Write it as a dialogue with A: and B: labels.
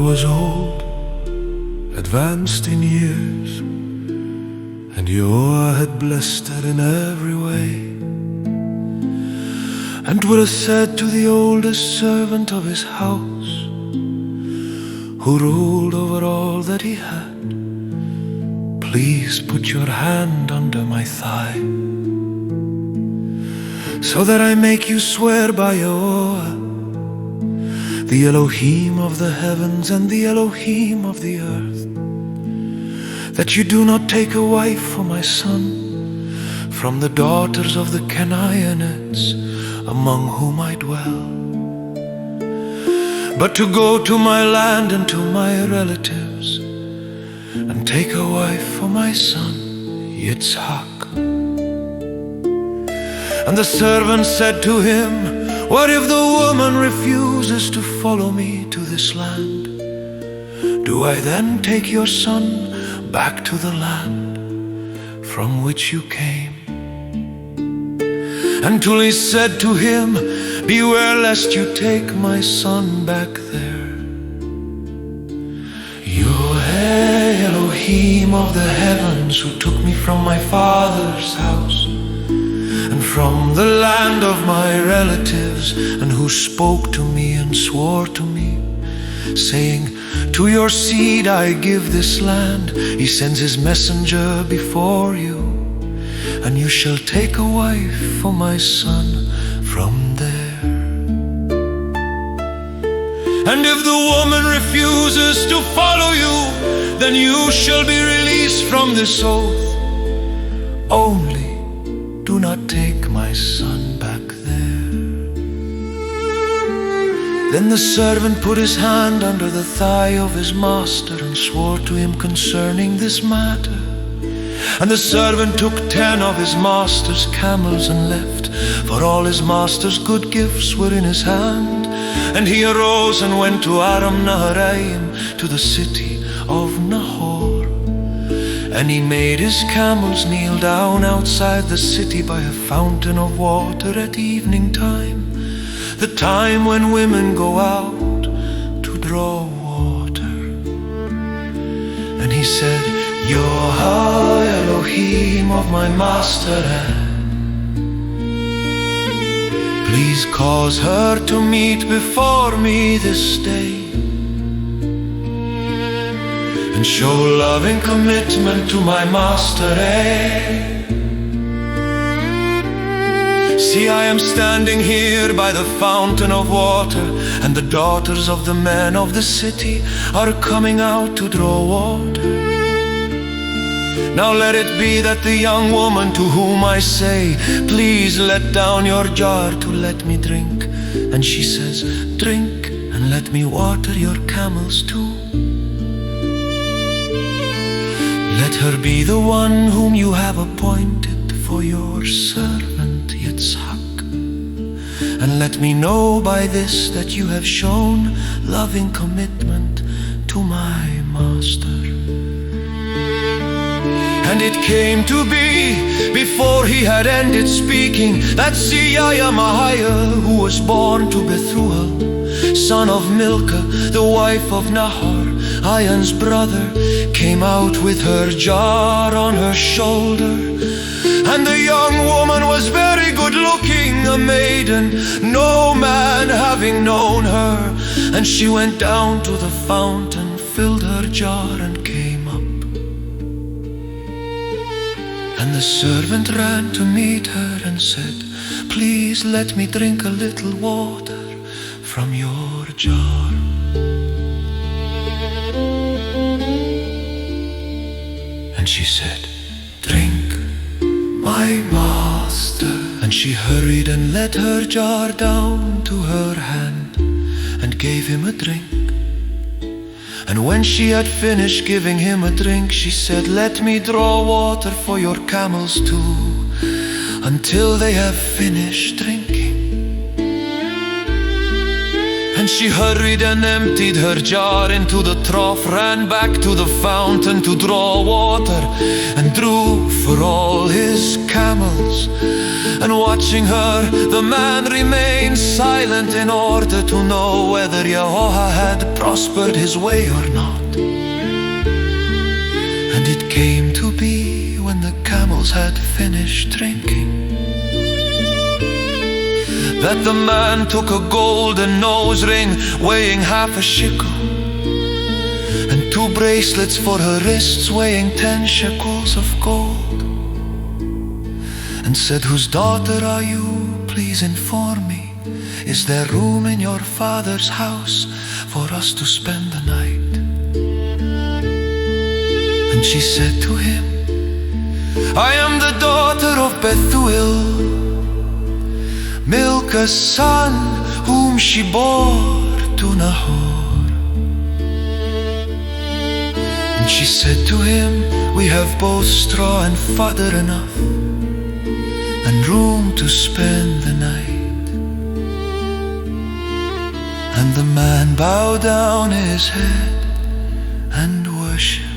A: was old, advanced in years, and Jehovah had blessed her in every way, and would have said to the oldest servant of his house, who ruled over all that he had, please put your hand under my thigh, so that I make you swear by Jehovah, the Elohim of the heavens and the Elohim of the earth, that you do not take a wife for my son from the daughters of the Canaanites among whom I dwell, but to go to my land and to my relatives and take a wife for my son Yitzhak. And the servant said to him, what if the woman refuses to follow me to this land? Do I then take your son back to the land from which you came? And Tuli said to him, beware lest you take my son back there. Yahweh Elohim of the heavens, who took me from my father's house and from the land of my relatives, and who spoke to me and swore to me, saying, to your seed I give this land. He sends his messenger before you, and you shall take a wife for my son from there. And if the woman refuses to follow you, then you shall be released from this oath. Only do not take my son back there. Then the servant put his hand under the thigh of his master and swore to him concerning this matter. And the servant took 10 of his master's camels and left, for all his master's good gifts were in his hand. And he arose and went to Aram Naharaim, to the city of Nahor. And he made his camels kneel down outside the city by a fountain of water at evening time, the time when women go out to draw water. And he said, Yahweh Elohim of my master, please cause her to meet before me this day, and show loving commitment to my master. See, I am standing here by the fountain of water, and the daughters of the men of the city are coming out to draw water. Now let it be that the young woman to whom I say, please let down your jar to let me drink, and she says, drink, and let me water your camels too. Let her be the one whom you have appointed for your servant Yitzhak, and let me know by this that you have shown loving commitment to my master. And it came to be, before he had ended speaking, that Mahiah, who was born to Bethuel, son of Milcah, the wife of Nahor, Ayan's brother, came out with her jar on her shoulder. And the young woman was very good looking, a maiden, no man having known her. And she went down to the fountain, filled her jar, and came up. And the servant ran to meet her and said, please let me drink a little water from your jar. And she said, drink, my master. And she hurried and let her jar down to her hand and gave him a drink. And when she had finished giving him a drink, she said, let me draw water for your camels too, until they have finished drinking. And she hurried and emptied her jar into the trough, ran back to the fountain to draw water, and drew for all his camels. And watching her, the man remained silent in order to know whether Yehoah had prospered his way or not. And it came to be when the camels had finished drinking that the man took a golden nose ring weighing half a shekel, and 2 bracelets for her wrists weighing 10 shekels of gold, and said, "Whose daughter are you? Please inform me. Is there room in your father's house for us to spend the night?" And she said to him, "I am the daughter of Bethuel, Milcah's son, whom she bore to Nahor." And she said to him, "We have both straw and fodder enough, and room to spend the night." And the man bowed down his head and worshipped.